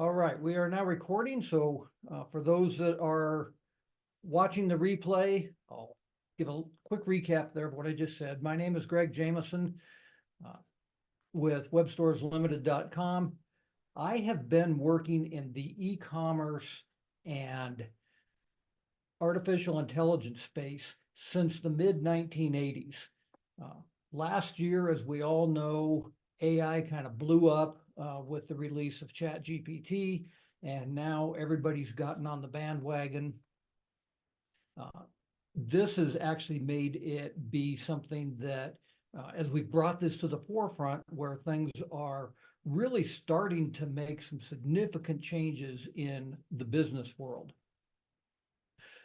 All right, we are now recording. So for those that are watching the replay, I'll give a quick recap there of what I just said. My name is Greg Jameson with webstoreslimited.com. I have been working in the e-commerce and artificial intelligence space since the mid-1980s. Last year, as we all know, AI kind of blew up with the release of ChatGPT, and now everybody's gotten on the bandwagon. This has actually made it be something that, as we brought this to the forefront, where things are really starting to make some significant changes in the business world.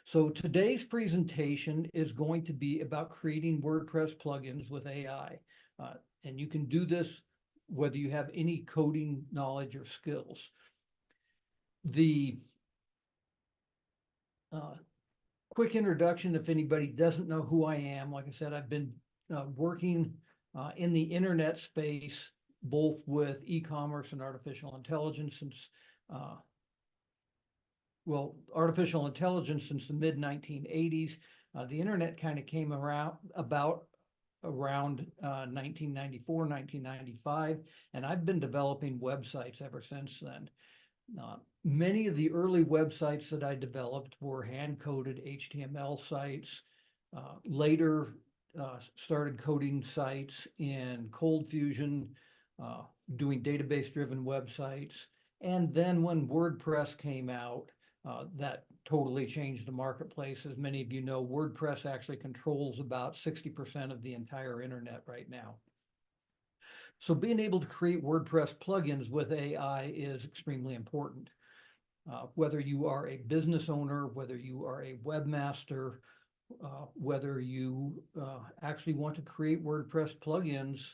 So today's presentation is going to be about creating WordPress plugins with AI. And you can do this whether you have any coding knowledge or skills. The quick introduction, if anybody doesn't know who I am, like I said, I've been working in the internet space, both with e-commerce and artificial intelligence since artificial intelligence since the mid-1980s. The internet kind of came around around 1994, 1995, and I've been developing websites ever since then. Many of the early websites that I developed were hand-coded HTML sites. Later, started coding sites in Cold Fusion, doing database-driven websites. And then when WordPress came out, that totally changed the marketplace. As many of you know, WordPress actually controls about 60% of the entire internet right now. So being able to create WordPress plugins with AI is extremely important. Whether you are a business owner, whether you are a webmaster, whether you actually want to create WordPress plugins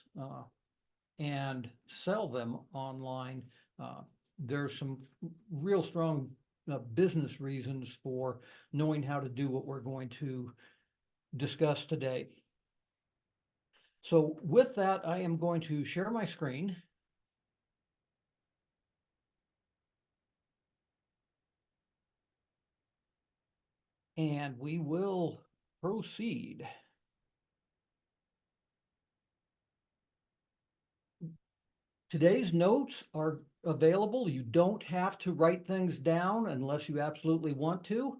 and sell them online, there's some real strong business reasons for knowing how to do what we're going to discuss today. So with that, I am going to share my screen. And we will proceed. Today's notes are available. You don't have to write things down unless you absolutely want to.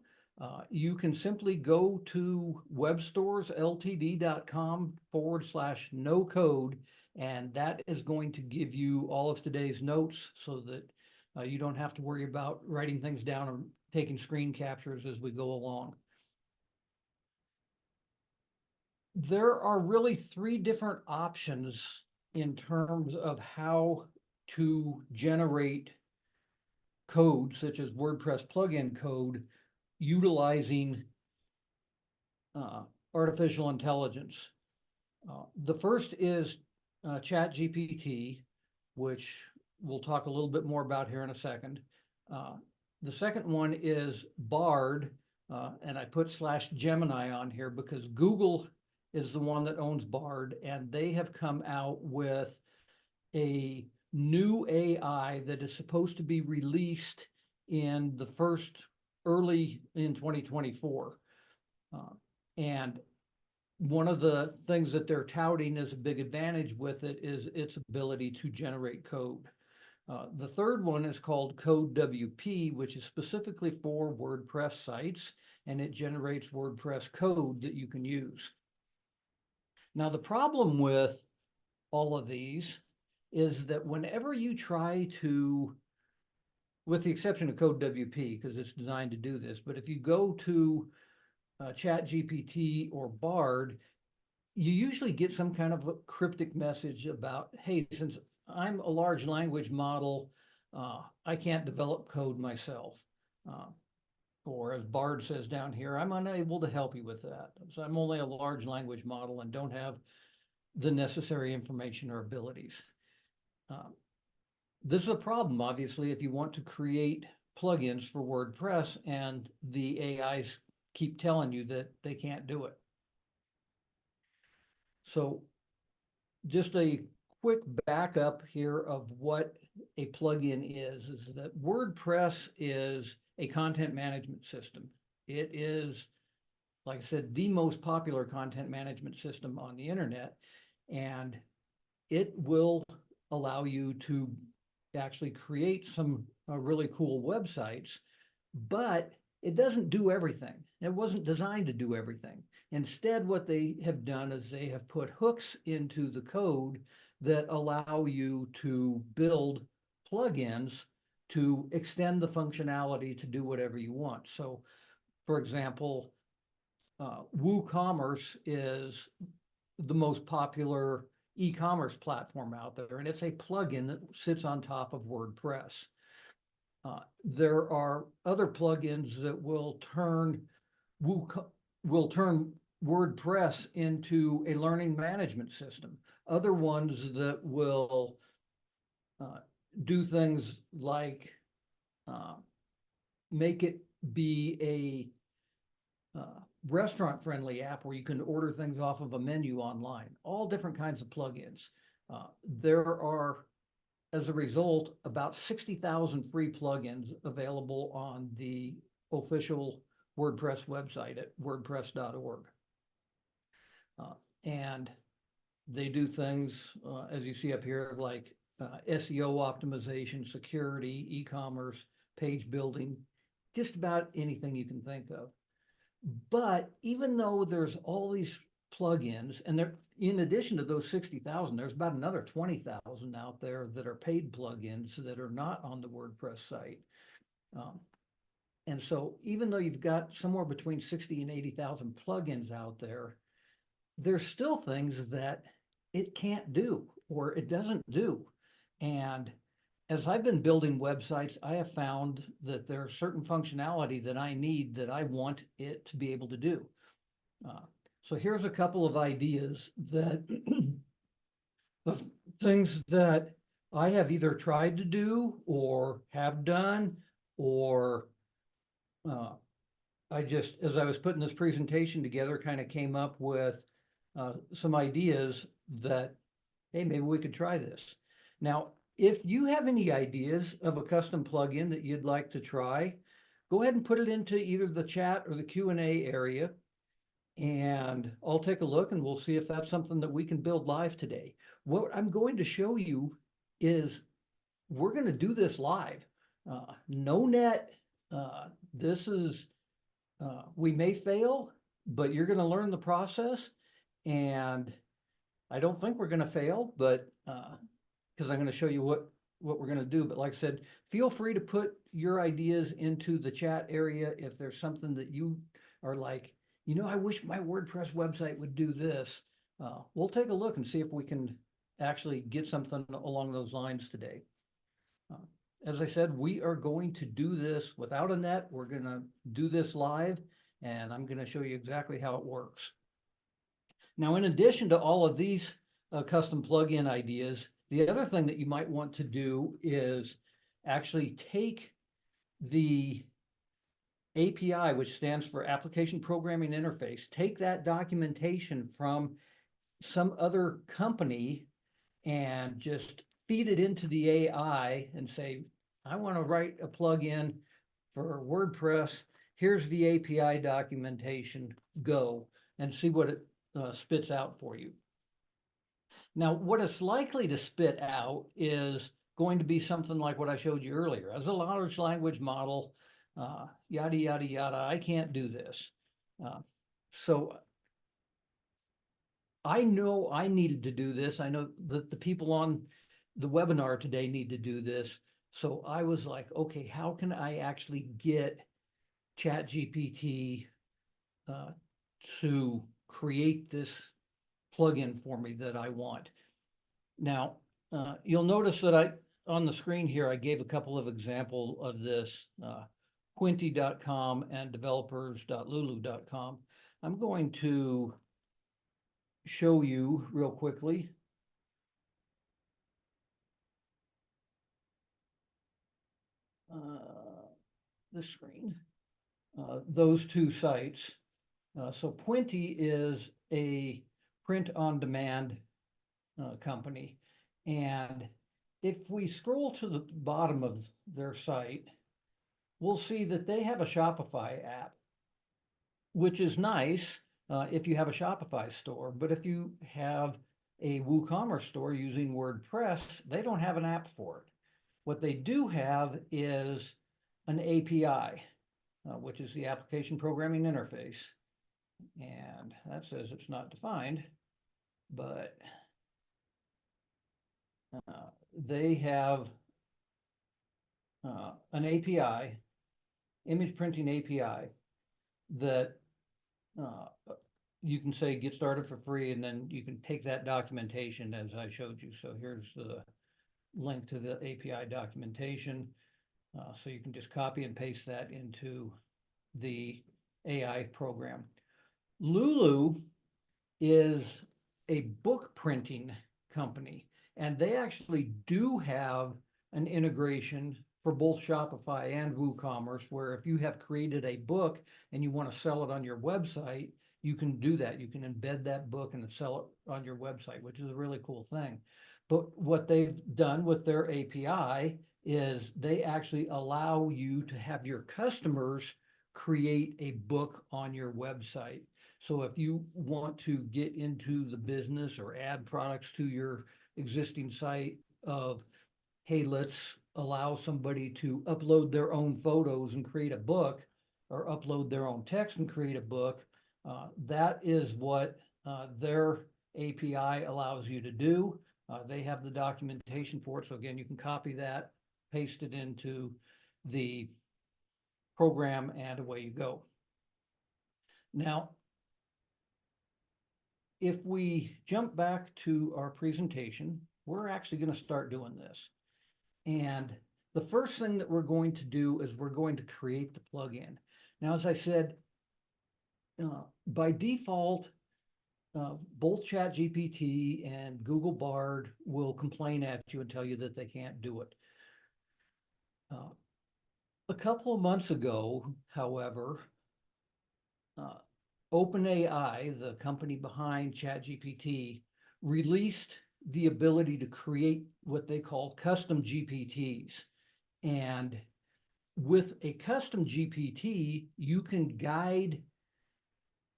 You can simply go to webstoresltd.com/no code, and that is going to give you all of today's notes so that you don't have to worry about writing things down or taking screen captures as we go along. There are really three different options in terms of how to generate code, such as WordPress plugin code, utilizing artificial intelligence. The first is ChatGPT, which we'll talk a little bit more about here in a second. The second one is Bard, and I put /Gemini on here because Google is the one that owns Bard, and they have come out with a new AI that is supposed to be released in the early in 2024. And one of the things that they're touting as a big advantage with it is its ability to generate code. The third one is called Code WP, which is specifically for WordPress sites, and it generates WordPress code that you can use. Now, the problem with all of these is that whenever you try to, with the exception of Code WP, because it's designed to do this, but if you go to ChatGPT or Bard, you usually get some kind of a cryptic message about, hey, since I'm a large language model, I can't develop code myself. Or as Bard says down here, I'm unable to help you with that. So I'm only a large language model and don't have the necessary information or abilities. This is a problem, obviously, if you want to create plugins for WordPress and the AIs keep telling you that they can't do it. So just a quick backup here of what a plugin is that WordPress is a content management system. It is, like I said, the most popular content management system on the internet, and it will allow you to actually create some really cool websites, but it doesn't do everything. It wasn't designed to do everything. Instead, what they have done is they have put hooks into the code that allow you to build plugins to extend the functionality to do whatever you want. So, for example, WooCommerce is the most popular e-commerce platform out there, and it's a plugin that sits on top of WordPress. There are other plugins that will turn WordPress into a learning management system. Other ones that will do things like make it be a restaurant-friendly app where you can order things off of a menu online. All different kinds of plugins. There are, as a result, about 60,000 free plugins available on the official WordPress website at wordpress.org. And they do things, as you see up here, like SEO optimization, security, e-commerce, page building, just about anything you can think of. But even though there's all these plugins, and there, in addition to those 60,000, there's about another 20,000 out there that are paid plugins that are not on the WordPress site. And so even though you've got somewhere between 60 and 80,000 plugins out there, there's still things that it can't do or it doesn't do. And as I've been building websites, I have found that there's certain functionality that I need that I want it to be able to do. So here's a couple of ideas that of things that I have either tried to do or have done, or I just, as I was putting this presentation together, kind of came up with some ideas that, hey, maybe we could try this. Now, if you have any ideas of a custom plugin that you'd like to try, go ahead and put it into either the chat or the Q&A area, and I'll take a look and we'll see if that's something that we can build live today. What I'm going to show you is we're going to do this live. No net. This is, we may fail, but you're going to learn the process. And I don't think we're going to fail, but because I'm going to show you what we're going to do. But like I said, feel free to put your ideas into the chat area if there's something that you are like, you know, I wish my WordPress website would do this. We'll take a look and see if we can actually get something along those lines today. As I said, we are going to do this without a net. We're going to do this live, and I'm going to show you exactly how it works. Now, in addition to all of these custom plugin ideas, the other thing that you might want to do is actually take the API, which stands for Application Programming Interface, take that documentation from some other company and just feed it into the AI and say, I want to write a plugin for WordPress. Here's the API documentation, go, and see what it spits out for you. Now, what it's likely to spit out is going to be something like what I showed you earlier. As a large language model, yada, yada, yada, I can't do this. So I know I needed to do this. I know that the people on the webinar today need to do this. So I was like, okay, how can I actually get ChatGPT to create this plugin for me that I want? Now, you'll notice that on the screen here, I gave a couple of examples of this, Quinty.com and developers.lulu.com. I'm going to show you real quickly. This screen, those two sites. So Quinty is a print-on-demand company, And if we scroll to the bottom of their site, we'll see that they have a Shopify app, which is nice if you have a Shopify store. But if you have a WooCommerce store using WordPress, they don't have an app for it. What they do have is an API, which is the Application Programming Interface. And that says it's not defined, but they have an API, image printing API, that you can say get started for free, and then you can take that documentation as I showed you. So here's the link to the API documentation. So you can just copy and paste that into the AI program. Lulu is a book printing company, and they actually do have an integration for both Shopify and WooCommerce, where if you have created a book and you want to sell it on your website, you can do that. You can embed that book and sell it on your website, which is a really cool thing. But what they've done with their API is they actually allow you to have your customers create a book on your website. So if you want to get into the business or add products to your existing site of, hey, let's allow somebody to upload their own photos and create a book, or upload their own text and create a book, that is what their API allows you to do. They have the documentation for it. So again, you can copy that, paste it into the program, and away you go. Now, if we jump back to our presentation, we're actually going to start doing this. And the first thing that we're going to do is we're going to create the plugin. Now, as I said, by default, both ChatGPT and Google Bard will complain at you and tell you that they can't do it. A couple of months ago, however, OpenAI, the company behind ChatGPT, released the ability to create what they call custom GPTs. And with a custom GPT, you can guide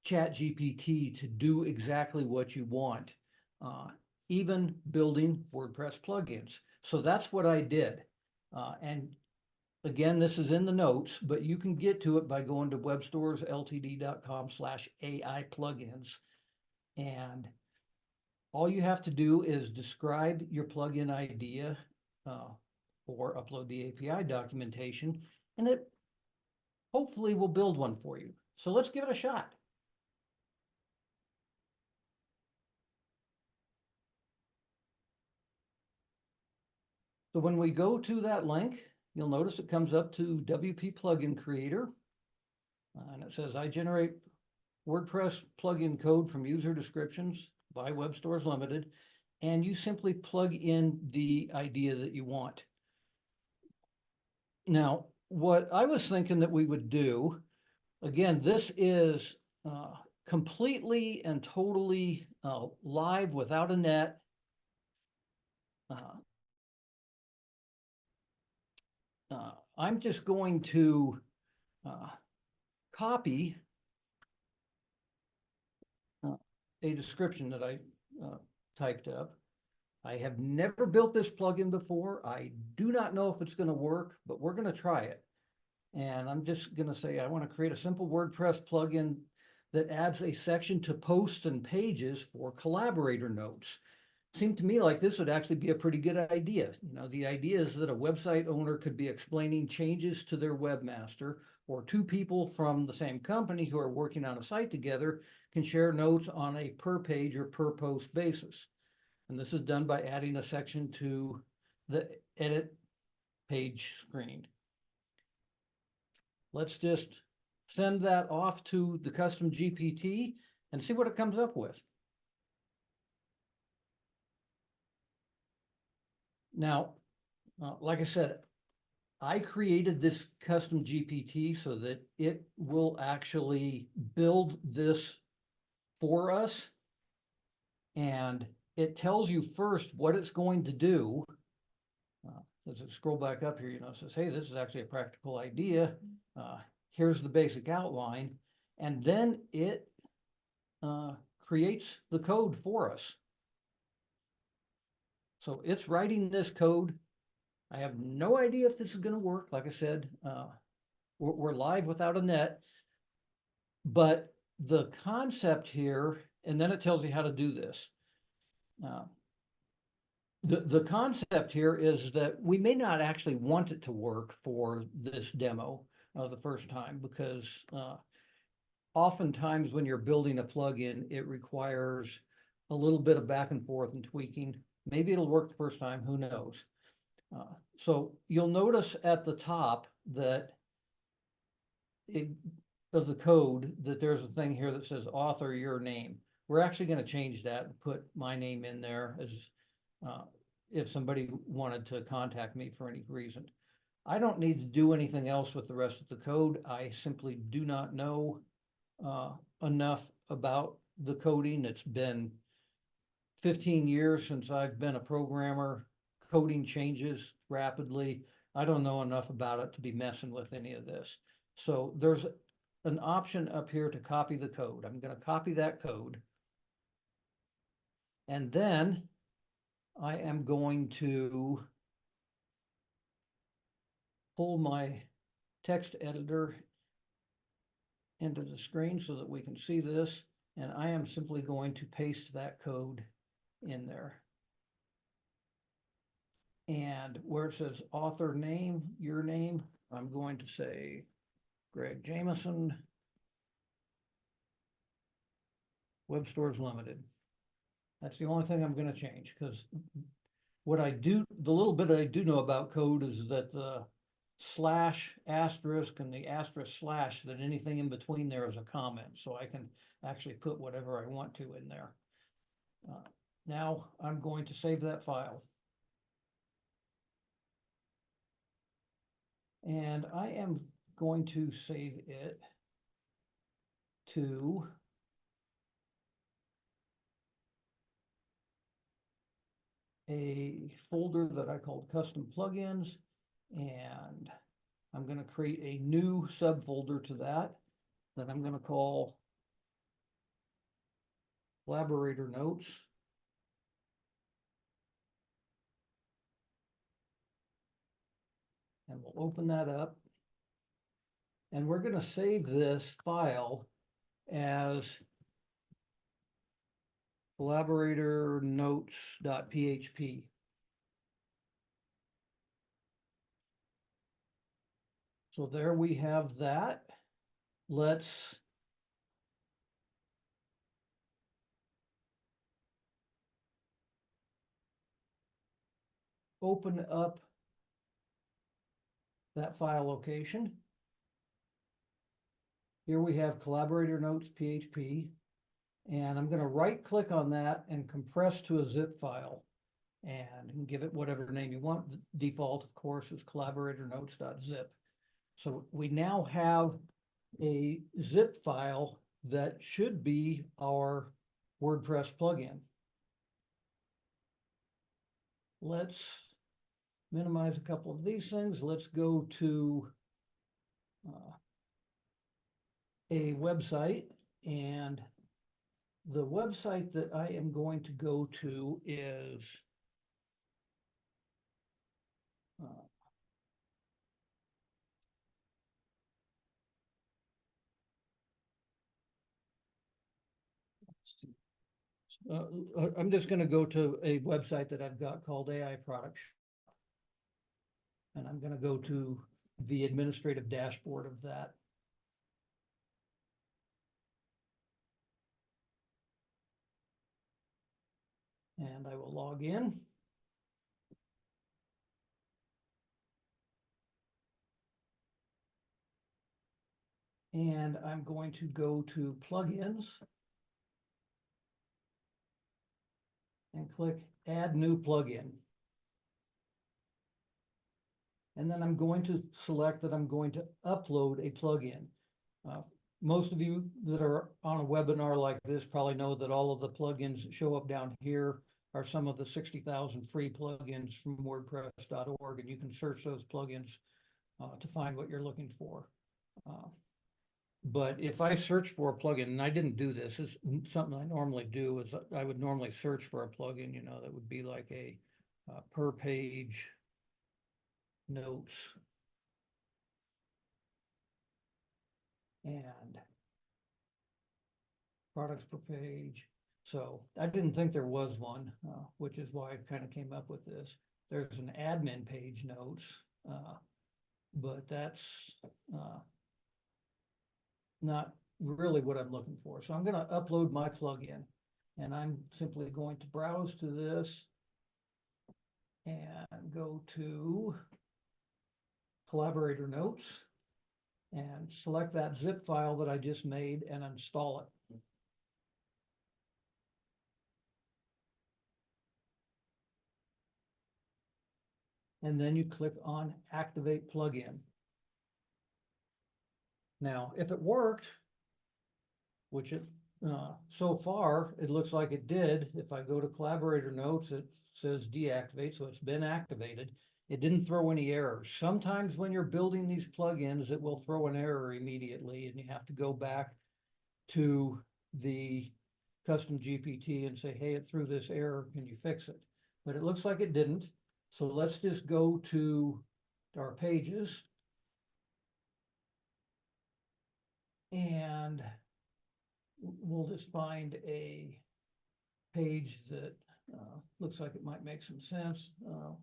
ChatGPT to do exactly what you want, even building WordPress plugins. So that's what I did. And again, this is in the notes, but you can get to it by going to webstoresltd.com/AI plugins. And all you have to do is describe your plugin idea or upload the API documentation, and it hopefully will build one for you. So let's give it a shot. So when we go to that link, you'll notice it comes up to WP Plugin Creator. And it says, I generate WordPress plugin code from user descriptions by Web Stores Limited. And you simply plug in the idea that you want. Now, what I was thinking that we would do, again, this is completely and totally live without a net. I'm just going to copy a description that I typed up. I have never built this plugin before. I do not know if it's going to work, but we're going to try it. And I'm just going to say I want to create a simple WordPress plugin that adds a section to posts and pages for collaborator notes. Seemed to me like this would actually be a pretty good idea. You know, the idea is that a website owner could be explaining changes to their webmaster, or two people from the same company who are working on a site together can share notes on a per page or per post basis. And this is done by adding a section to the edit page screen. Let's just send that off to the custom GPT and see what it comes up with. Now, like I said, I created this custom GPT so that it will actually build this for us. And it tells you first what it's going to do. As I scroll back up here, you know, it says, hey, this is actually a practical idea. Here's the basic outline. And then it creates the code for us. So it's writing this code. I have no idea if this is going to work. Like I said, we're live without a net, but the concept here, and then it tells you how to do this. The concept here is that we may not actually want it to work for this demo the first time, because oftentimes when you're building a plugin, it requires a little bit of back and forth and tweaking. Maybe it'll work the first time, who knows? So you'll notice at the top that of the code that there's a thing here that says author your name. We're actually going to change that and put my name in there as if somebody wanted to contact me for any reason. I don't need to do anything else with the rest of the code. I simply do not know enough about the coding. It's been 15 years since I've been a programmer. Coding changes rapidly. I don't know enough about it to be messing with any of this. So there's an option up here to copy the code. I'm going to copy that code. And then I am going to pull my text editor into the screen so that we can see this. And I am simply going to paste that code in there. And where it says author name, your name, I'm going to say Greg Jameson, Web Stores Limited. That's the only thing I'm going to change, because what I do, the little bit I do know about code is that the slash asterisk and the asterisk slash, that anything in between there is a comment. So I can actually put whatever I want to in there. Now I'm going to save that file. And I am going to save it to a folder that I called custom plugins, and I'm going to create a new subfolder to that I'm going to call collaborator notes. And we'll open that up. And we're going to save this file as collaborator notes.php. So there we have that. Let's open up that file location. Here we have collaborator notes PHP, and I'm going to right click on that and compress to a zip file and give it whatever name you want. The default, of course, is collaborator notes.zip. So we now have a zip file that should be our WordPress plugin. Let's minimize a couple of these things. Let's go to a website, and the website that I am going to go to is I'm just going to go to a website that I've got called AI Products, and I'm going to go to the administrative dashboard of that. And I will log in. And I'm going to go to plugins and click add new plugin. And then I'm going to select that I'm going to upload a plugin. Most of you that are on a webinar like this probably know that all of the plugins that show up down here are some of the 60,000 free plugins from WordPress.org, and you can search those plugins to find what you're looking for. But if I search for a plugin, and I didn't do this, is something I normally do, is I would normally search for a plugin, you know, that would be like a per page notes. And products per page. So I didn't think there was one, which is why I kind of came up with this. There's an admin page notes, but that's not really what I'm looking for. So I'm going to upload my plugin, and I'm simply going to browse to this and go to collaborator notes and select that zip file that I just made and install it. And then you click on Activate Plugin. Now, if it worked, which it so far it looks like it did, if I go to Collaborator Notes, it says deactivate, so it's been activated. It didn't throw any errors. Sometimes when you're building these plugins, it will throw an error immediately, and you have to go back to the custom GPT and say, hey, it threw this error, can you fix it? But it looks like it didn't. So let's just go to our pages, and we'll just find a page that looks like it might make some sense.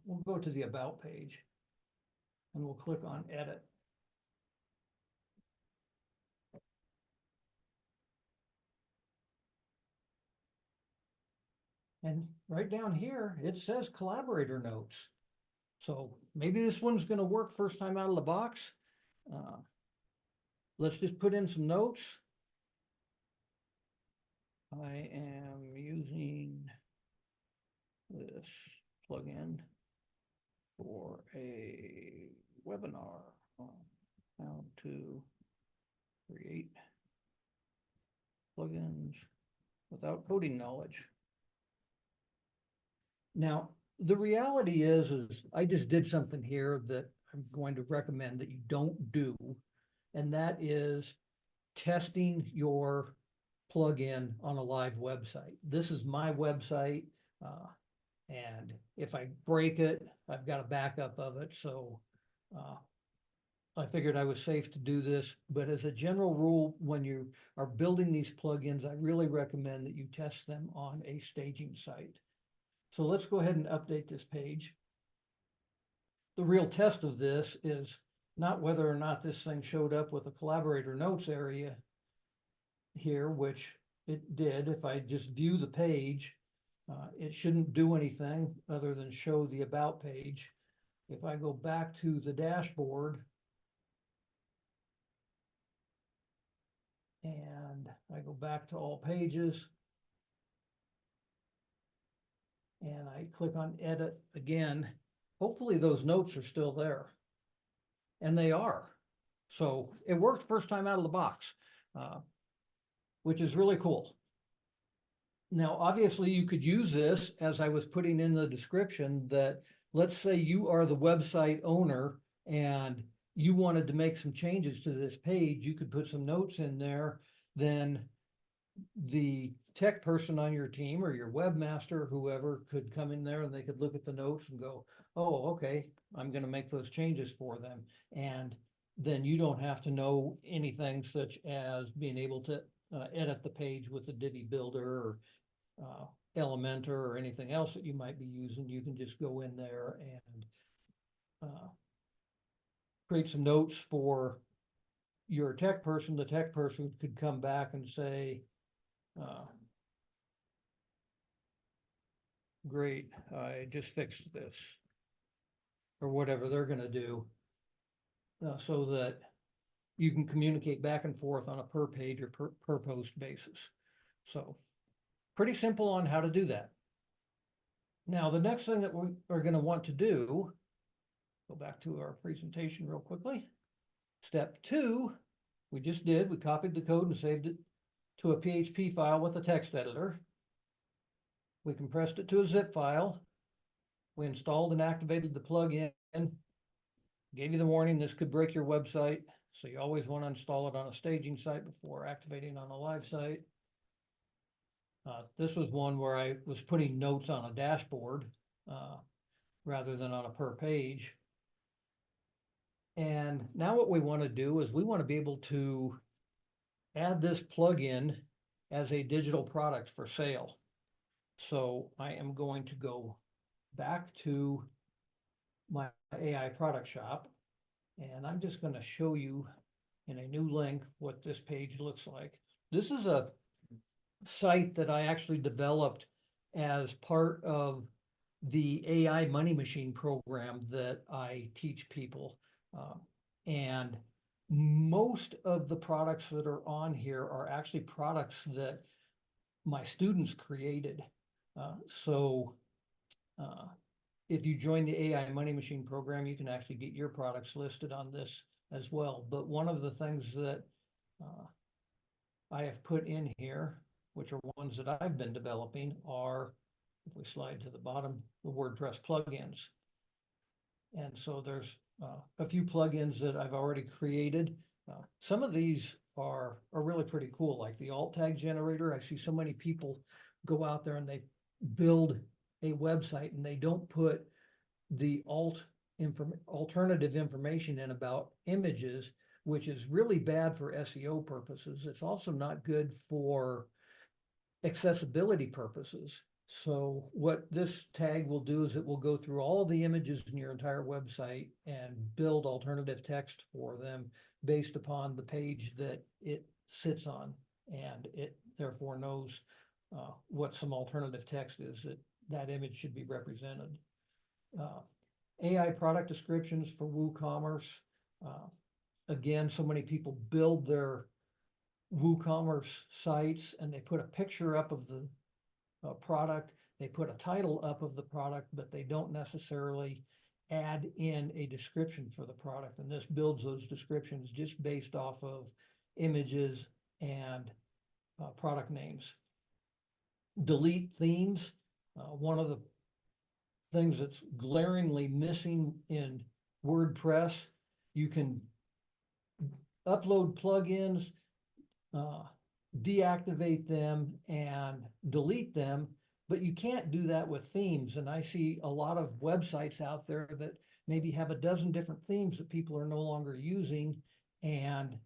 We'll go to the About page, and we'll click on Edit. And right down here, it says Collaborator Notes. So maybe this one's going to work first time out of the box. Let's just put in some notes. I am using this plugin for a webinar on how to create plugins without coding knowledge. Now, the reality is I just did something here that I'm going to recommend that you don't do, and that is testing your plugin on a live website. This is my website, and if I break it, I've got a backup of it. So I figured I was safe to do this, but as a general rule, when you are building these plugins, I really recommend that you test them on a staging site. So let's go ahead and update this page. The real test of this is not whether or not this thing showed up with a collaborator notes area here, which it did. If I just view the page, it shouldn't do anything other than show the About page. If I go back to the dashboard and I go back to all pages, and I click on Edit again, hopefully those notes are still there. And they are. So it worked first time out of the box, which is really cool. Now, obviously, you could use this, as I was putting in the description, that let's say you are the website owner and you wanted to make some changes to this page, you could put some notes in there, then the tech person on your team or your webmaster, whoever, could come in there and they could look at the notes and go, oh, okay, I'm going to make those changes for them. And then you don't have to know anything such as being able to edit the page with the Divi Builder or Elementor or anything else that you might be using. You can just go in there and create some notes for your tech person. The tech person could come back and say, great, I just fixed this, or whatever they're going to do, so that you can communicate back and forth on a per page or per post basis. So pretty simple on how to do that. Now, the next thing that we are going to want to do, go back to our presentation real quickly. Step 2, we just did, we copied the code and saved it to a PHP file with a text editor. We compressed it to a zip file. We installed and activated the plugin, gave you the warning, this could break your website. So you always want to install it on a staging site before activating on a live site. This was one where I was putting notes on a dashboard rather than on a per page. And now what we want to do is we want to be able to add this plugin as a digital product for sale. So I am going to go back to my AI product shop, and I'm just going to show you in a new link what this page looks like. This is a site that I actually developed as part of the AI Money Machine program that I teach people. And most of the products that are on here are actually products that my students created. So if you join the AI Money Machine program, you can actually get your products listed on this as well. But one of the things that I have put in here, which are ones that I've been developing, are, if we slide to the bottom, the WordPress plugins. And so there's a few plugins that I've already created. Some of these are really pretty cool, like the alt tag generator. I see so many people go out there and they build a website and they don't put the alternative information in about images, which is really bad for SEO purposes. It's also not good for accessibility purposes. So what this tag will do is it will go through all of the images in your entire website and build alternative text for them based upon the page that it sits on. And it therefore knows what some alternative text is that image should be represented. AI product descriptions for WooCommerce. Again, so many people build their WooCommerce sites and they put a picture up of the product, they put a title up of the product, but they don't necessarily add in a description for the product. And this builds those descriptions just based off of images and product names. Delete themes. One of the things that's glaringly missing in WordPress, you can upload plugins, deactivate them and delete them, but you can't do that with themes. And I see a lot of websites out there that maybe have a dozen different themes that people are no longer using. And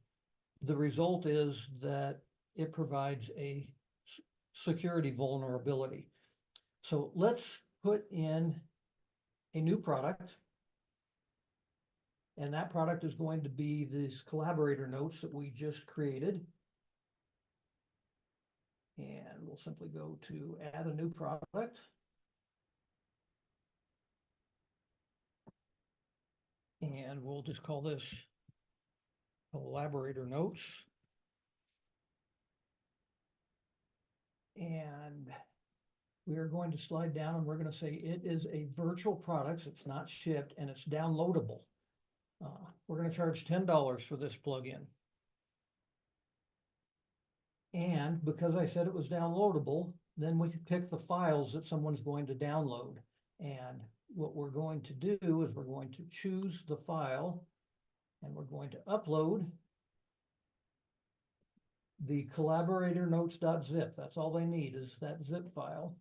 the result is that it provides a security vulnerability. So let's put in a new product. And that product is going to be these collaborator notes that we just created. And we'll simply go to add a new product. And we'll just call this collaborator notes. And we are going to slide down and we're going to say it is a virtual product. It's not shipped and it's downloadable. We're going to charge $10 for this plugin. And because I said it was downloadable, then we could pick the files that someone's going to download. And what we're going to do is we're going to choose the file and we're going to upload the collaborator notes.zip. That's all they need is that zip file.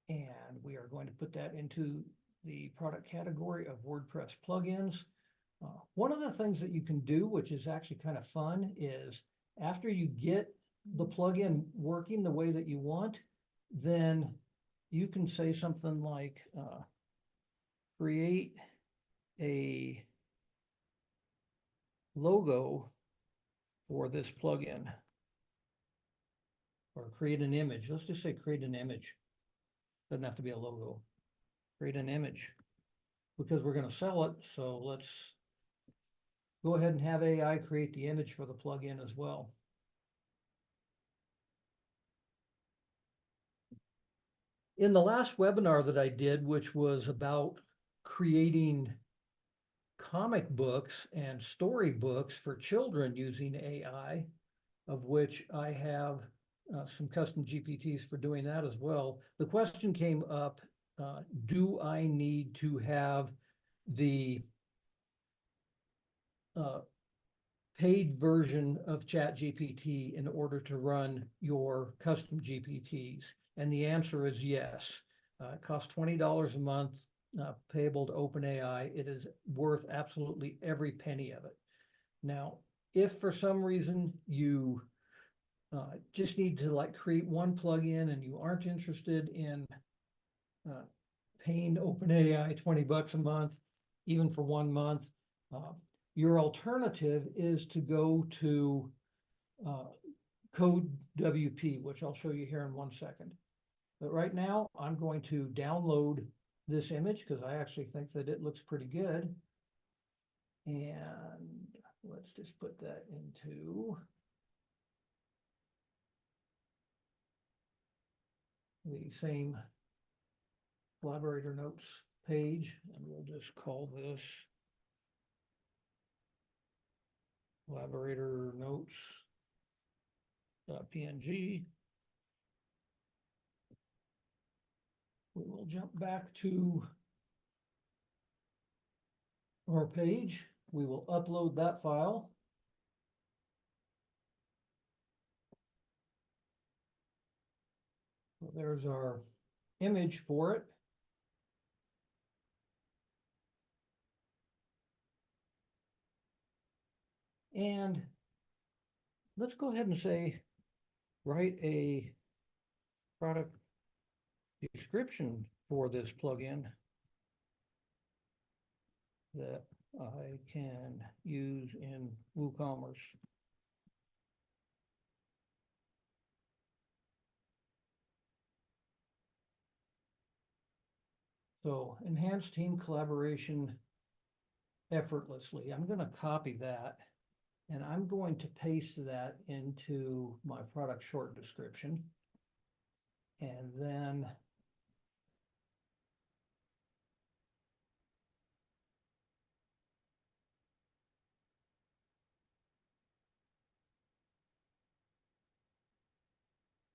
And we are going to put that into the product category of WordPress plugins. One of the things that you can do, which is actually kind of fun, is after you get the plugin working the way that you want, then you can say something like create a logo for this plugin, or create an image. Let's just say create an image. Doesn't have to be a logo. Create an image because we're going to sell it. So let's go ahead and have AI create the image for the plugin as well. In the last webinar that I did, which was about creating comic books and storybooks for children using AI, of which I have some custom GPTs for doing that as well. The question came up, do I need to have the paid version of ChatGPT in order to run your custom GPTs? And the answer is yes. It costs $20 a month, payable to OpenAI. It is worth absolutely every penny of it. Now, if for some reason you just need to like create one plugin and you aren't interested in paying OpenAI $20 a month, even for 1 month, your alternative is to go to Code WP, which I'll show you here in 1 second. But right now, I'm going to download this image because I actually think that it looks pretty good. And let's just put that into the same collaborator notes page, and we'll just call this collaborator notes.png. We will jump back to our page. We will upload that file. So there's our image for it. And let's go ahead and say, write a product description for this plugin that I can use in WooCommerce. So enhance team collaboration effortlessly. I'm going to copy that and I'm going to paste that into my product short description. And then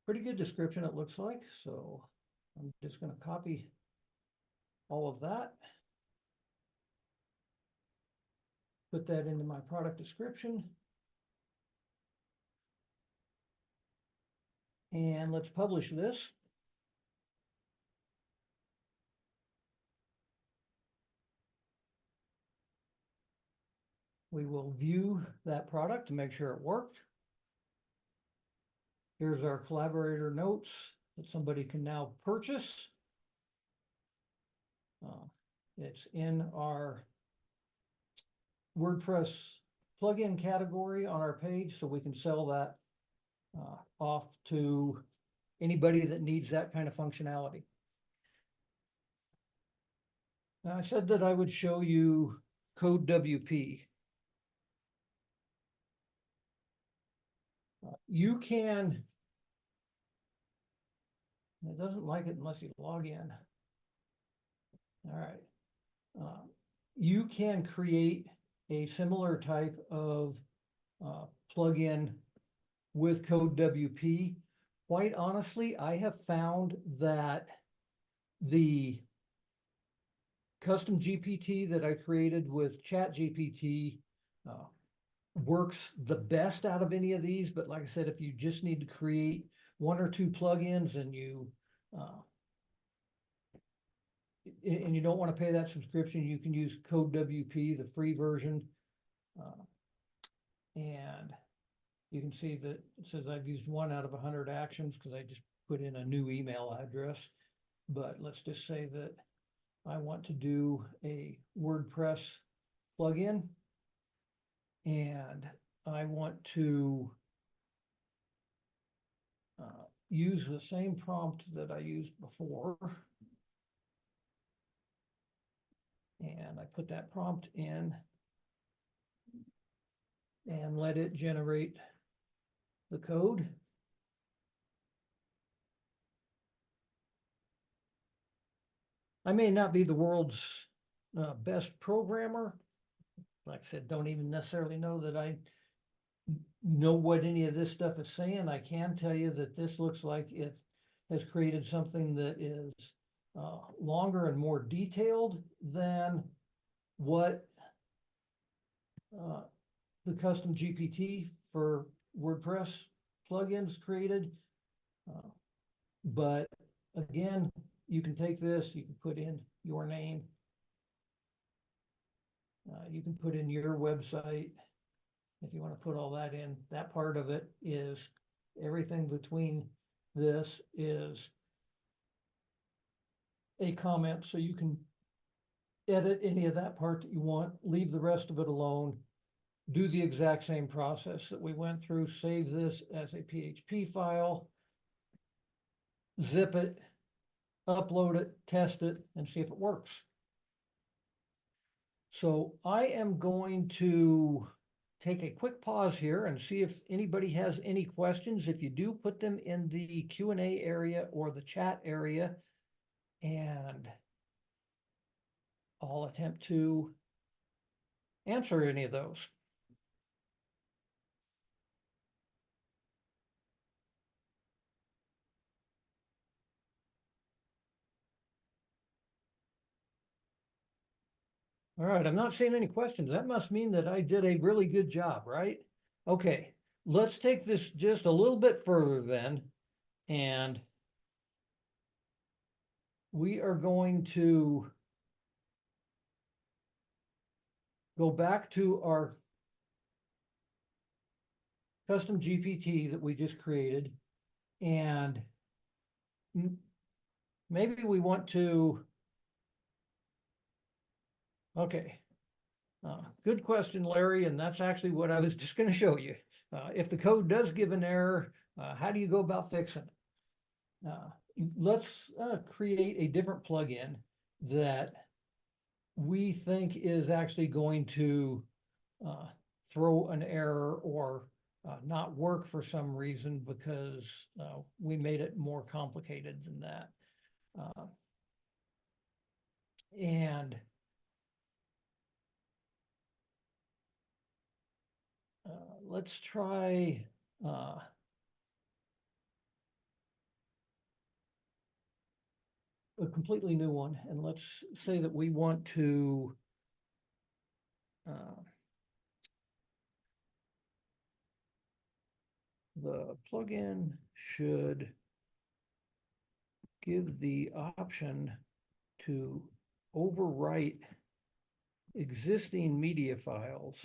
pretty good description, it looks like. So I'm just going to copy all of that, put that into my product description. And let's publish this. We will view that product to make sure it worked. Here's our collaborator notes that somebody can now purchase. It's in our WordPress plugin category on our page, so we can sell that off to anybody that needs that kind of functionality. Now, I said that I would show you Code WP. You can, it doesn't like it unless you log in. All right. You can create a similar type of plugin with Code WP. Quite honestly, I have found that the custom GPT that I created with ChatGPT works the best out of any of these. But like I said, if you just need to create 1 or 2 plugins and you don't want to pay that subscription, you can use Code WP, the free version. And you can see that it says I've used 1 out of 100 actions because I just put in a new email address. But let's just say that I want to do a WordPress plugin and I want to use the same prompt that I used before. And I put that prompt in and let it generate the code. I may not be the world's best programmer. Like I said, don't even necessarily know that I know what any of this stuff is saying. I can tell you that this looks like it has created something that is longer and more detailed than what the custom GPT for WordPress plugins created. But again, you can take this, you can put in your name. You can put in your website if you want to put all that in. That part of it is everything between this is a comment, so you can edit any of that part that you want, leave the rest of it alone, do the exact same process that we went through, save this as a PHP file, zip it, upload it, test it, and see if it works. So I am going to take a quick pause here and see if anybody has any questions. If you do, put them in the Q&A area or the chat area, and I'll attempt to answer any of those. All right, I'm not seeing any questions. That must mean that I did a really good job, right? Okay, let's take this just a little bit further then, and we are going to go back to our custom GPT that we just created, and maybe we want to, okay. Good question, Larry, and that's actually what I was just going to show you. If the code does give an error, how do you go about fixing it? Let's create a different plugin that we think is actually going to throw an error or not work for some reason because we made it more complicated than that. And let's try a completely new one. And let's say that we want to the plugin should give the option to overwrite existing media files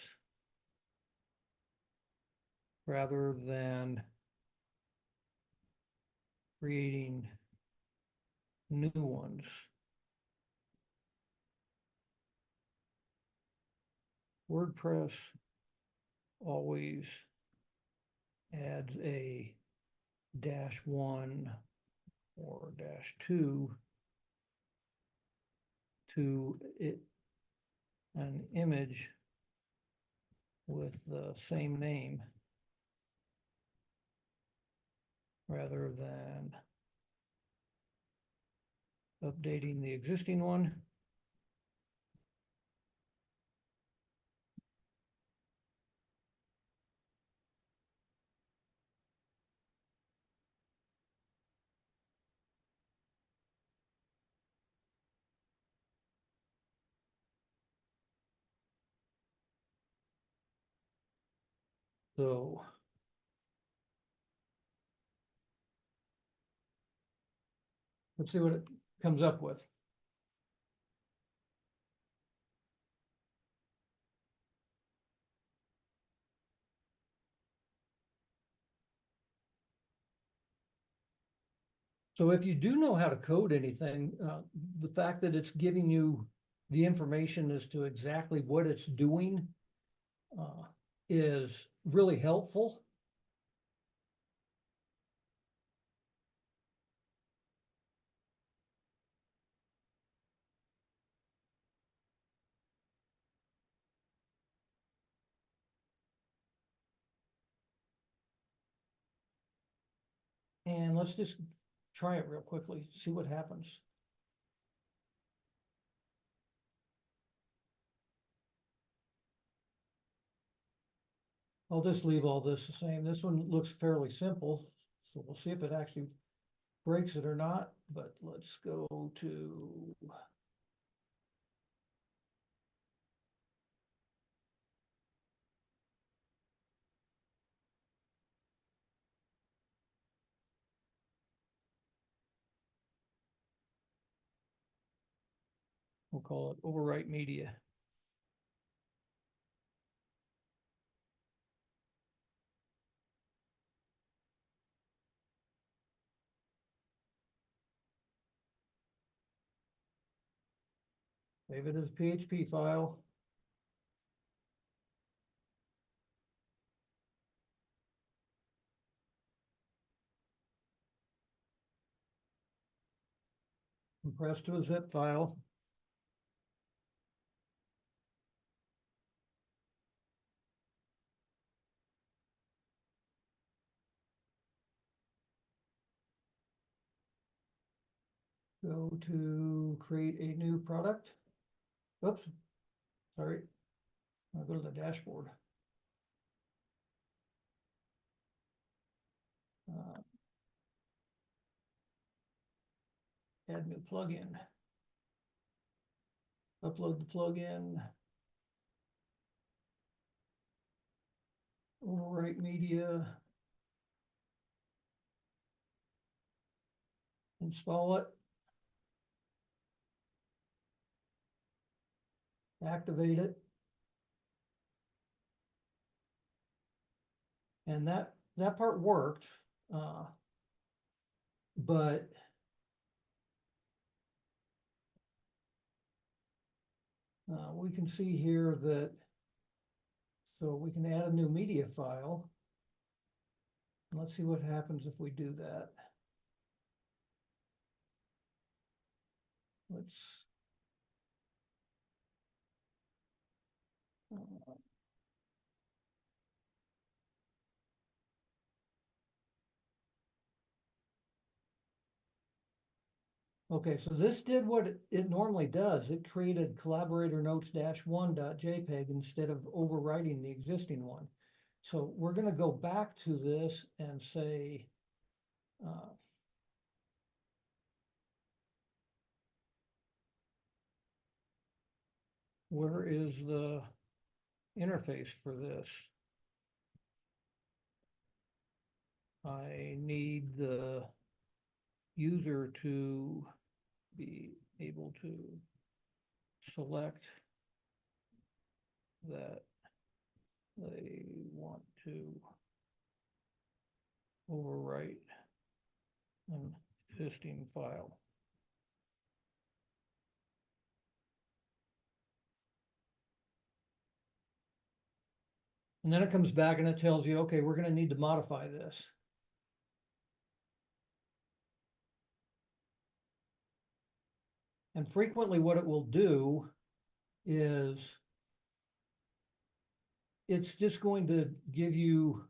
rather than creating new ones. WordPress always adds a -1 or -2 to it, an image with the same name rather than updating the existing one. So let's see what it comes up with. So if you do know how to code anything, the fact that it's giving you the information as to exactly what it's doing is really helpful. And let's just try it real quickly, see what happens. I'll just leave all this the same. This one looks fairly simple, so we'll see if it actually breaks it or not, but let's go to. We'll call it overwrite media. Save it as a PHP file. Compress to a zip file. Go to create a new product. Oops, sorry. I'll go to the dashboard. Add new plugin. Upload the plugin. Overwrite media. Install it. Activate it. And that part worked, but we can see here that, so we can add a new media file. Let's see what happens if we do that. Let's okay, so this did what it normally does. It created collaborator notes -1.jpg instead of overwriting the existing one. So we're going to go back to this and say, where is the interface for this? I need the user to be able to select that they want to overwrite an existing file. And then it comes back and it tells you, okay, we're going to need to modify this. And frequently what it will do is it's just going to give you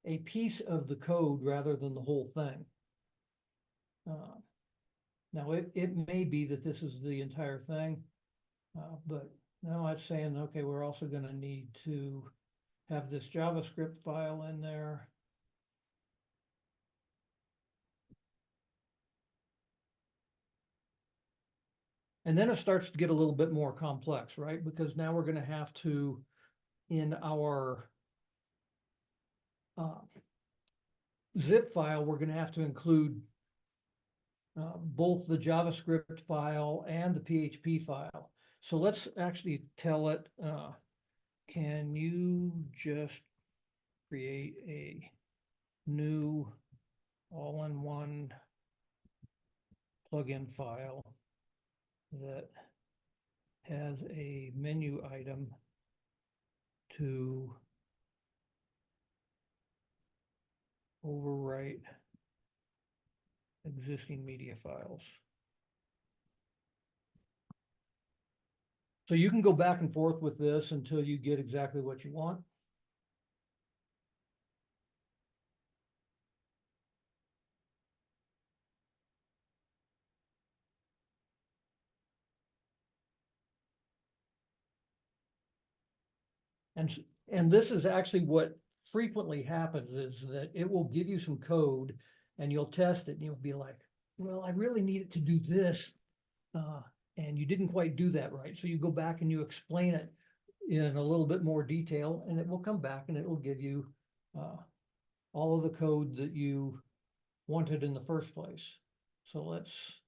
a piece of the code rather than the whole thing. Now, it may be that this is the entire thing, but now it's saying, okay, we're also going to need to have this JavaScript file in there. And then it starts to get a little bit more complex, right? Because now we're going to have to, in our zip file, we're going to have to include both the JavaScript file and the PHP file. So let's actually tell it, can you just create a new all-in-one plugin file that has a menu item to overwrite existing media files. So you can go back and forth with this until you get exactly what you want. And this is actually what frequently happens is that it will give you some code and you'll test it and you'll be like, well, I really need it to do this. And you didn't quite do that right. So you go back and you explain it in a little bit more detail, and it will come back and it will give you all of the code that you wanted in the first place. So let's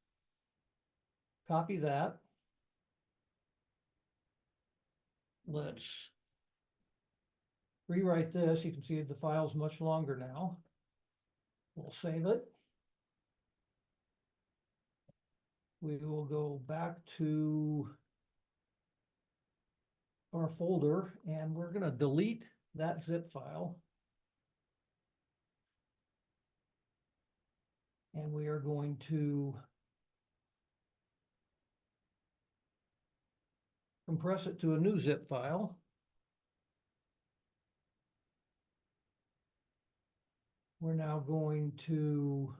copy that. Let's rewrite this. You can see the file's much longer now. We'll save it. We will go back to our folder and we're going to delete that zip file. And we are going to compress it to a new zip file. We're now going to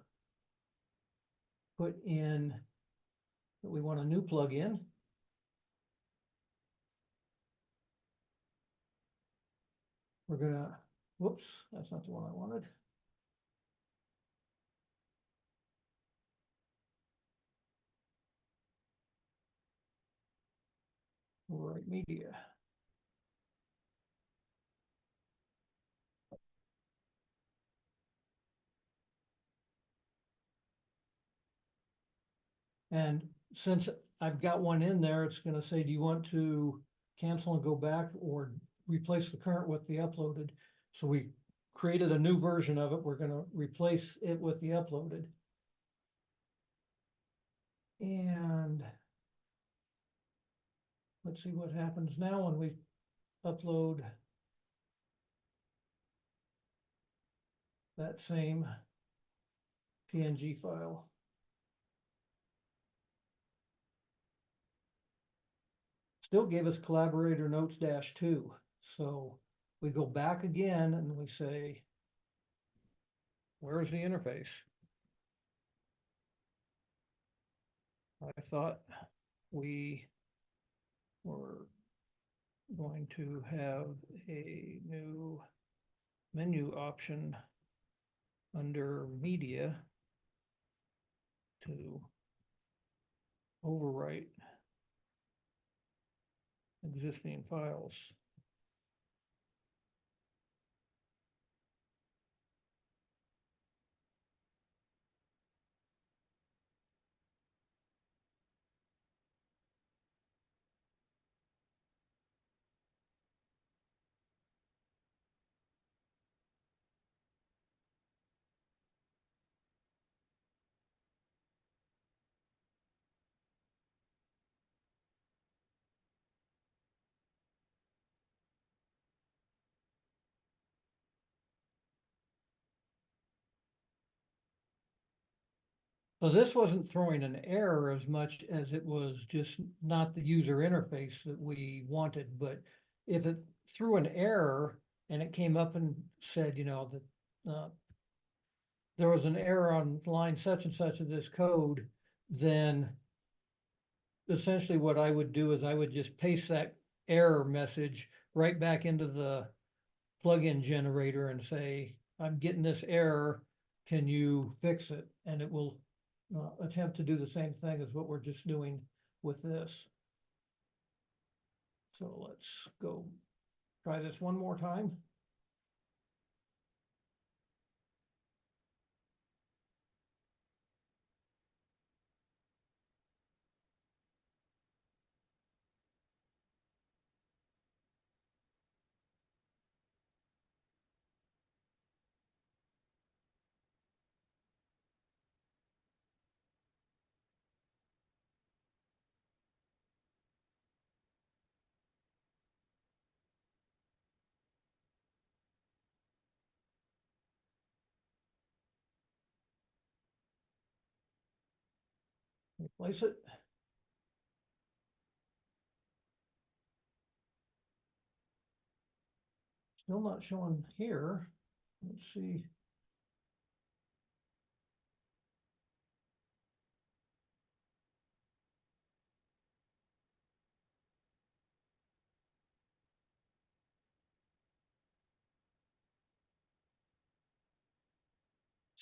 put in that we want a new plugin. We're gonna, whoops, that's not the one I wanted. Overwrite media. And since I've got one in there, it's going to say, do you want to cancel and go back or replace the current with the uploaded? So we created a new version of it. We're going to replace it with the uploaded. And let's see what happens now when we upload that same PNG file. Still gave us collaborator notes -2. So we go back again and we say, where's the interface? I thought we were going to have a new menu option under media to overwrite existing files. So this wasn't throwing an error as much as it was just not the user interface that we wanted. But if it threw an error and it came up and said, you know, that there was an error on line such and such of this code, then essentially what I would do is I would just paste that error message right back into the plugin generator and say, I'm getting this error, can you fix it? And it will attempt to do the same thing as what we're just doing with this. So let's go try this one more time. Replace it. Still not showing here. Let's see.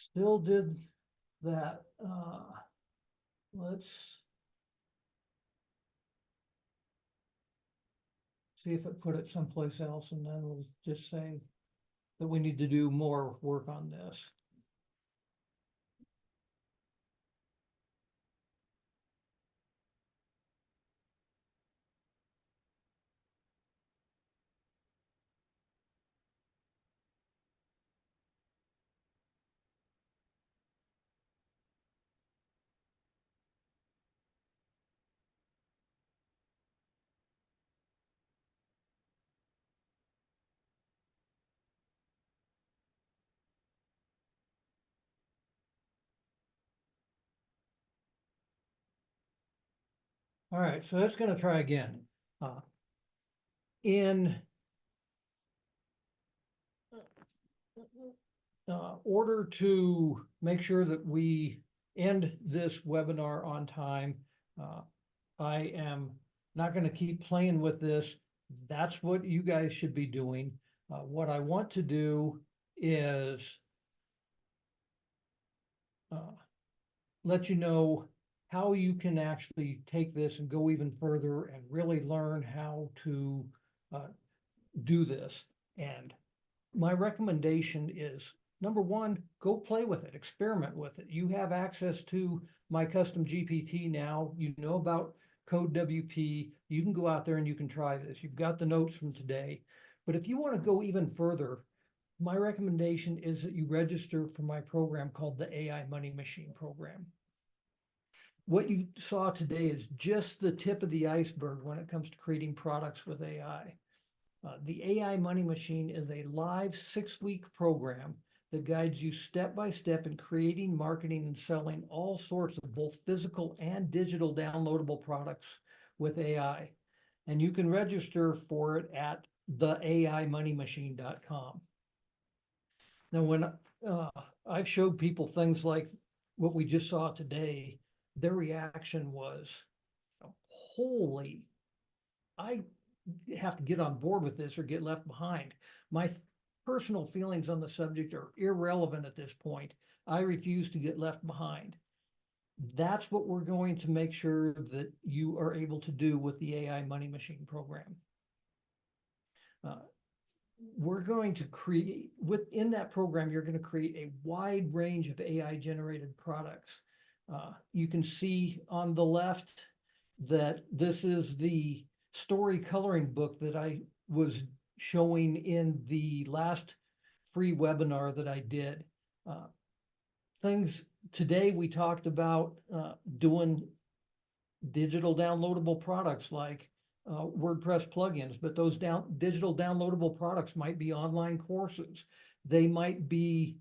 still did that. Let's see if it put it someplace else, and then we'll just say that we need to do more work on this. All right, so that's going to try again. In order to make sure that we end this webinar on time, I am not going to keep playing with this. That's what you guys should be doing. What I want to do is let you know how you can actually take this and go even further and really learn how to do this. And my recommendation is, number one, go play with it, experiment with it. You have access to my custom GPT now. You know about Code WP. You can go out there and you can try this. You've got the notes from today. But if you want to go even further, my recommendation is that you register for my program called the AI Money Machine program. What you saw today is just the tip of the iceberg when it comes to creating products with AI. The AI Money Machine is a live 6-week program that guides you step by step in creating, marketing, and selling all sorts of both physical and digital downloadable products with AI. And you can register for it at theaimoney.com. Now, when I've showed people things like what we just saw today, their reaction was, holy, I have to get on board with this or get left behind. My personal feelings on the subject are irrelevant at this point. I refuse to get left behind. That's what we're going to make sure that you are able to do with the AI Money Machine program. We're going to create, within that program, you're going to create a wide range of AI generated products. You can see on the left that this is the story coloring book that I was showing in the last free webinar that I did. Things today we talked about doing digital downloadable products like WordPress plugins, but those digital downloadable products might be online courses. They might be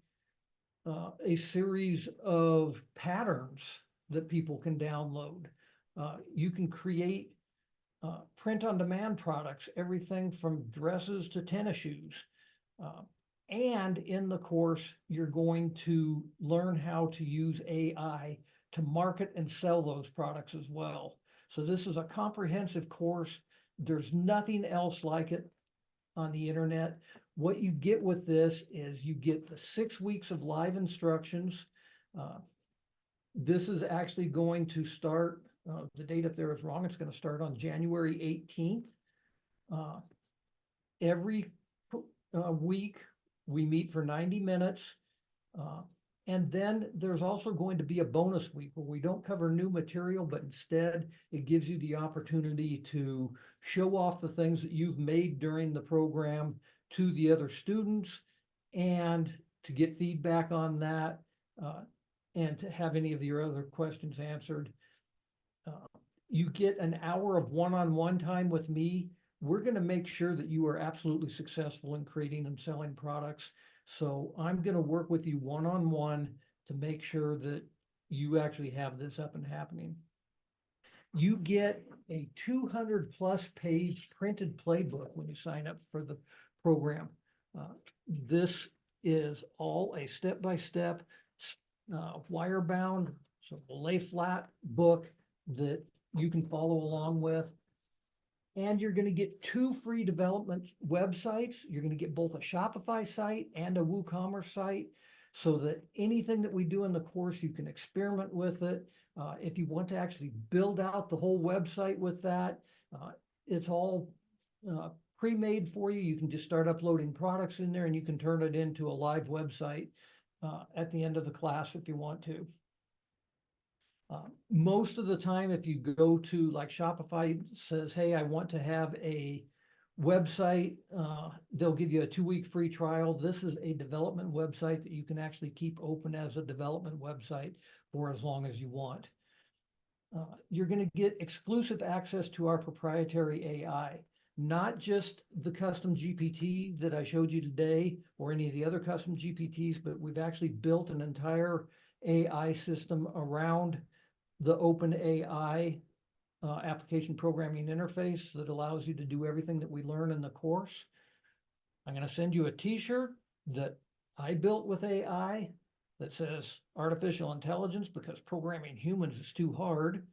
a series of patterns that people can download. You can create print-on-demand products, everything from dresses to tennis shoes. And in the course, you're going to learn how to use AI to market and sell those products as well. So this is a comprehensive course. There's nothing else like it on the internet. What you get with this is you get the 6 weeks of live instructions. This is actually going to start, the date up there is wrong. It's going to start on January 18th. Every week we meet for 90 minutes. And then there's also going to be a bonus week where we don't cover new material, but instead it gives you the opportunity to show off the things that you've made during the program to the other students and to get feedback on that and to have any of your other questions answered. You get an hour of one-on-one time with me. We're going to make sure that you are absolutely successful in creating and selling products. So I'm going to work with you one-on-one to make sure that you actually have this up and happening. You get a 200+ page printed playbook when you sign up for the program. This is all a step-by-step wire-bound, so lay flat book that you can follow along with. And you're going to get 2 free development websites. You're going to get both a Shopify site and a WooCommerce site. so that anything that we do in the course, you can experiment with it. If you want to actually build out the whole website with that, it's all pre-made for you. You can just start uploading products in there and you can turn it into a live website at the end of the class if you want to. Most of the time, if you go to like Shopify says, hey, I want to have a website, they'll give you a 2-week free trial. This is a development website that you can actually keep open as a development website for as long as you want. You're going to get exclusive access to our proprietary AI, not just the custom GPT that I showed you today or any of the other custom GPTs, but we've actually built an entire AI system around the OpenAI application programming interface that allows you to do everything that we learn in the course. I'm going to send you a t-shirt that I built with AI that says artificial intelligence because programming humans is too hard.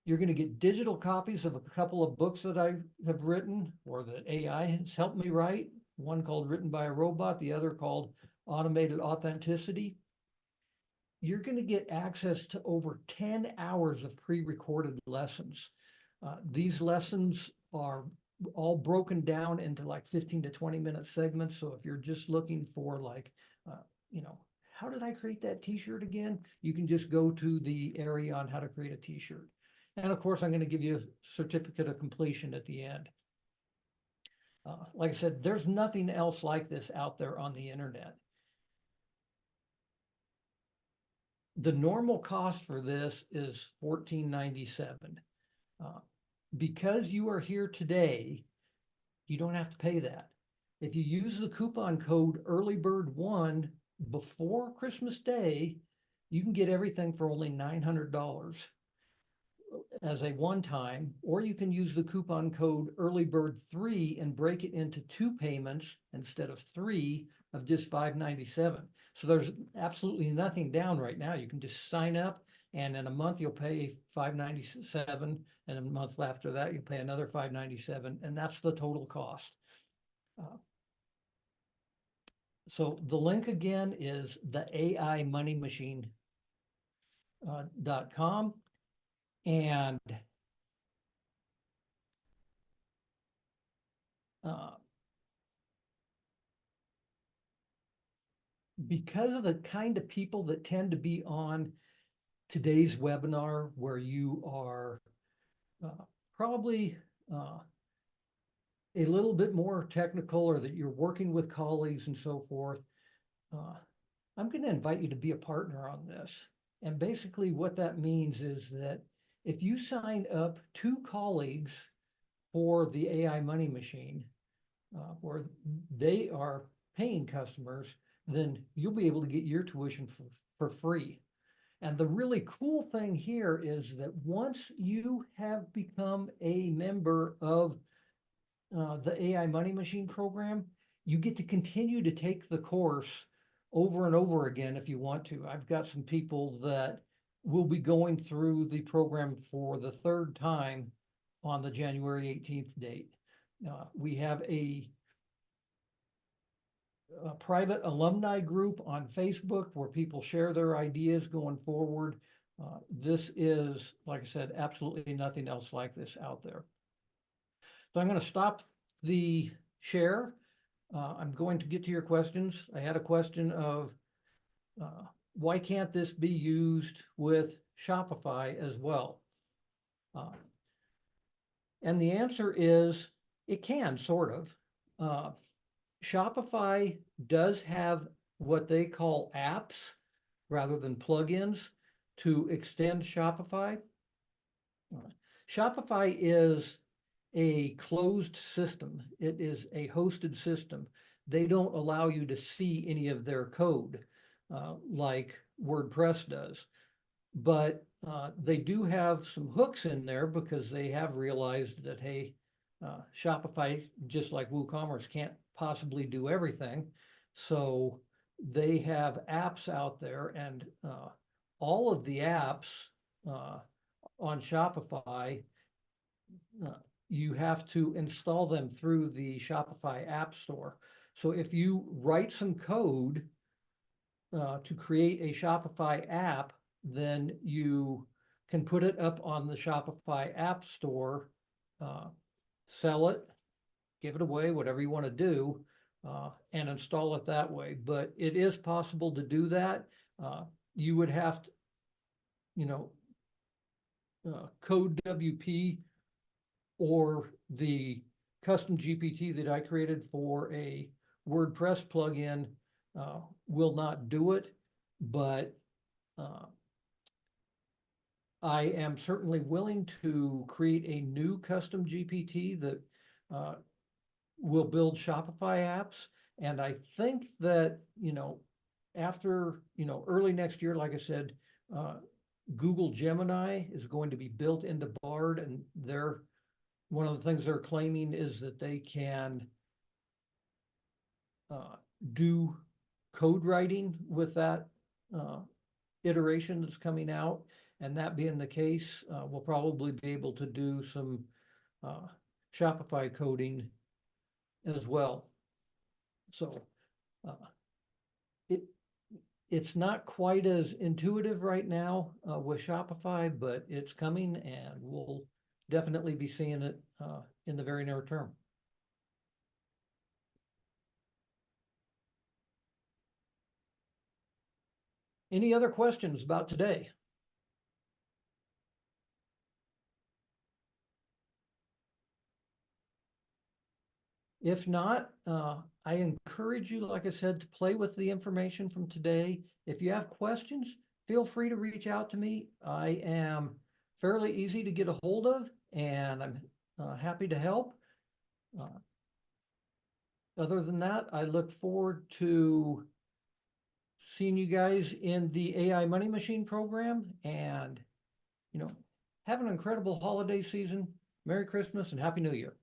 You're going to get digital copies of a couple of books that I have written or that AI has helped me write. One called Written by a Robot, the other called Automated Authenticity. You're going to get access to over 10 hours of pre-recorded lessons. These lessons are all broken down into like 15 to 20-minute segments. So if you're just looking for like, how did I create that t-shirt again? You can just go to the area on how to create a t-shirt. And of course, I'm going to give you a certificate of completion at the end. Like I said, there's nothing else like this out there on the internet. The normal cost for this is $14.97. Because you are here today, you don't have to pay that. If you use the coupon code EARLYBIRD1 before Christmas Day, you can get everything for only $900 as a one-time, or you can use the coupon code EARLYBIRD3 and break it into 2 payments instead of 3 of just $597. So there's absolutely nothing down right now. You can just sign up, and in a month you'll pay $597, and a month after that you'll pay another $597, and that's the total cost. So the link again is the AIMoneyMachine.com. And because of the kind of people that tend to be on today's webinar, where you are probably a little bit more technical, or that you're working with colleagues and so forth, I'm going to invite you to be a partner on this. And basically what that means is that if you sign up 2 colleagues for the AI Money Machine, where they are paying customers, then you'll be able to get your tuition for free. And the really cool thing here is that once you have become a member of the AI Money Machine program, you get to continue to take the course over and over again if you want to. I've got some people that will be going through the program for the 3rd time on the January 18th date. We have a private alumni group on Facebook where people share their ideas going forward. This is, like I said, absolutely nothing else like this out there. So I'm going to stop the share. I'm going to get to your questions. I had a question of why can't this be used with Shopify as well? And the answer is it can, sort of. Shopify does have what they call apps rather than plugins to extend Shopify. Shopify is a closed system. It is a hosted system. They don't allow you to see any of their code like WordPress does. But they do have some hooks in there because they have realized that, hey, Shopify, just like WooCommerce, can't possibly do everything. So they have apps out there, and all of the apps on Shopify, you have to install them through the Shopify App Store. So if you write some code to create a Shopify app, then you can put it up on the Shopify App Store, sell it, give it away, whatever you want to do, and install it that way. But it is possible to do that. You would have to, you know, code WP or the custom GPT that I created for a WordPress plugin will not do it, but I am certainly willing to create a new custom GPT that will build Shopify apps. And I think that, after, early next year, like I said, Google Gemini is going to be built into Bard, and one of the things they're claiming is that they can do code writing with that iteration that's coming out. And that being the case, we'll probably be able to do some Shopify coding as well. So it's not quite as intuitive right now with Shopify, but it's coming, and we'll definitely be seeing it in the very near term. Any other questions about today? If not, I encourage you, like I said, to play with the information from today. If you have questions, feel free to reach out to me. I am fairly easy to get a hold of, and I'm happy to help. Other than that, I look forward to seeing you guys in the AI Money Machine program, and have an incredible holiday season. Merry Christmas and Happy New Year.